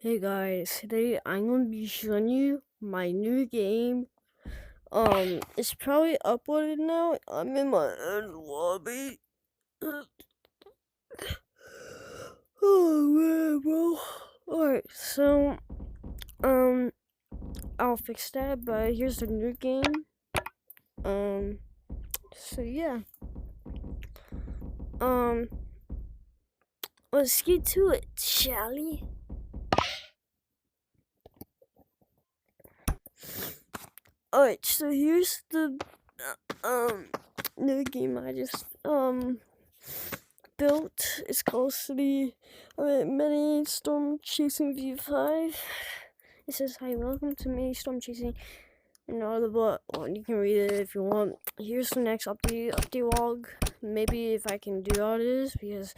Hey guys, today I'm gonna be showing you my new game. It's probably uploaded now. I'm in my own lobby. Oh man, bro. Alright, so I'll fix that. But here's the new game. So yeah. Um, let's get to it, shall we? Alright, so here's the new game I just built. It's called City Mini Storm Chasing V5. It says, "Hi, welcome to Mini Storm Chasing." And all the well, you can read it if you want. Here's the next update log. Maybe if I can do all this, because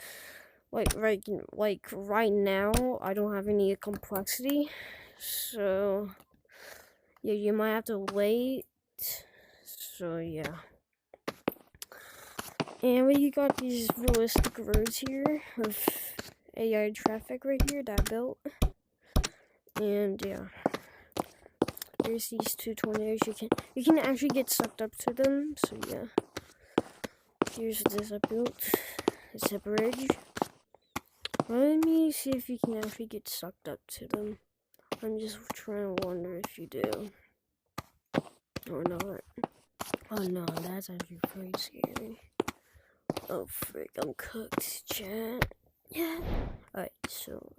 like right now I don't have any complexity, so yeah, you might have to wait. So yeah. And we got these realistic roads here with AI traffic right here that I built. And yeah. There's these two tornadoes. You can actually get sucked up to them, so yeah. Here's this I built. It's a bridge. Let me see if you can actually get sucked up to them. I'm just trying to wonder if you do. Or not. Oh no, that's actually pretty scary. Oh frick, I'm cooked, chat. Yeah. Alright, so,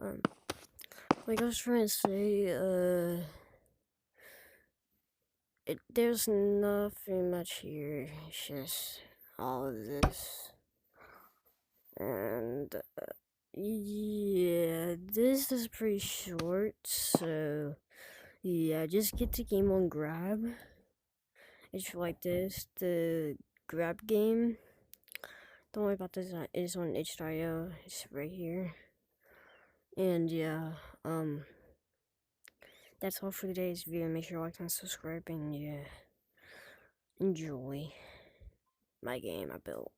like I was trying to say, there's nothing much here. It's just all of this. And, yeah, this is pretty short, so, yeah, just get the game on Grab. It's like this, the Grab game. Don't worry about this, it's on itch.io, it's right here. And yeah, that's all for today's video. Make sure to like and subscribe, and yeah, enjoy my game I built.